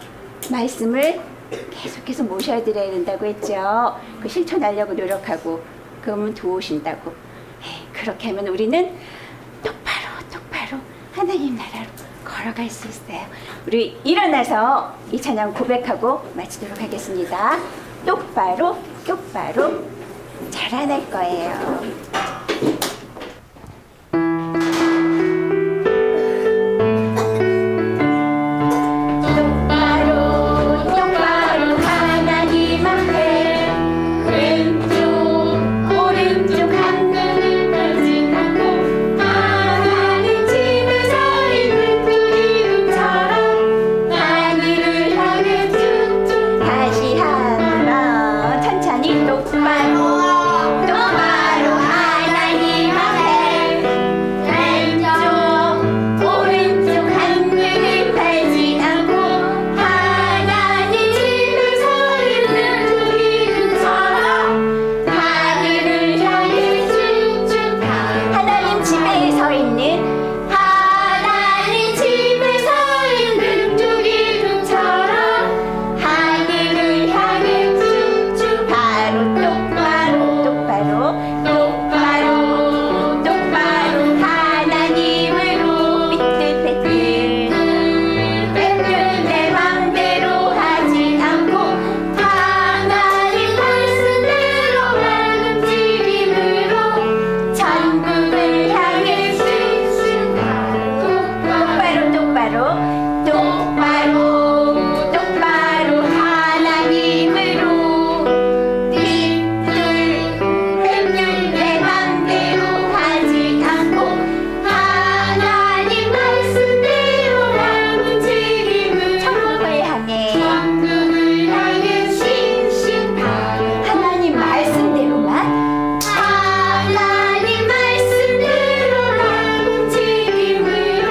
Speaker 1: 말씀을 계속해서 모셔드려야 된다고 했죠. 그 실천하려고 노력하고 그러면 도우신다고. 그렇게 하면 우리는 똑바로 하나님 나라로 걸어갈 수 있어요. 우리 일어나서 이 찬양 고백하고 마치도록 하겠습니다. 똑바로 자라날 거예요. 똑바로 하나님 앞에 왼쪽 오른쪽 하늘을 펴지 않고 하나님 집에 서 있는 그 이름처럼 하늘을 향해 쭉쭉 다시 한번 천천히 똑바로 하나님 앞에 왼쪽 오른쪽 하늘을 펴지 않고 하나님 집에 서 있는 그 이름처럼 하늘을 향해 쭉쭉 하나님 집에 서 있는 하나님 집에 서 있는 그 이름처럼 하늘을 향해 쭉쭉 바로 똑바로 하나님으로 삐뚤빼뚤 내 맘대로 하지 않고 하나님 말씀대로 맑은 움직임으로 천국을 향해 쑥쑥 똑바로 하나님으로 삐뚤빼뚤 내 맘대로 하지 않고 하나님 말씀대로 맑은 움직임으로 천국을 향해 싱싱 하나님 말씀대로만 하나님 말씀대로 맑은 움직임으로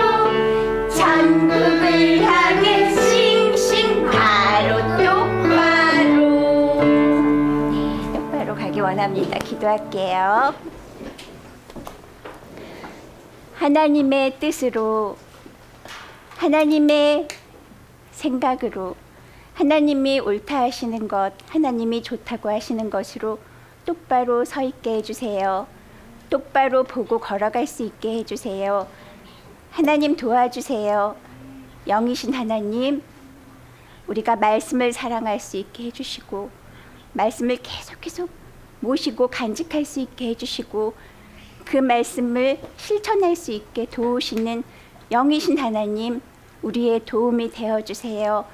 Speaker 1: 천국을 향해 싱싱 똑바로 가기 원합니다. 기도할게요. 하나님의 뜻으로, 하나님의 생각으로, 하나님이 옳다 하시는 것, 하나님이 좋다고 하시는 것으로 똑바로 서 있게 해주세요. 똑바로 보고 걸어갈 수 있게 해주세요. 하나님 도와주세요. 영이신 하나님, 우리가 말씀을 사랑할 수 있게 해주시고, 말씀을 계속 모시고 간직할 수 있게 해주시고, 그 말씀을 실천할 수 있게 도우시는 영이신 하나님, 우리의 도움이 되어주세요.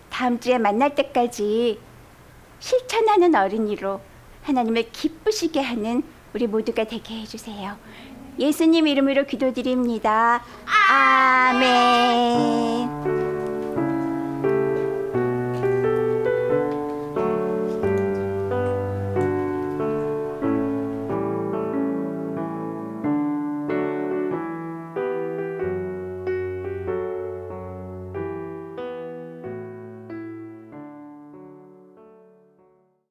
Speaker 1: 다음 주에 만날 때까지 실천하는 어린이로 하나님을 기쁘시게 하는 우리 모두가 되게 해주세요. 예수님 이름으로 기도드립니다. 아멘.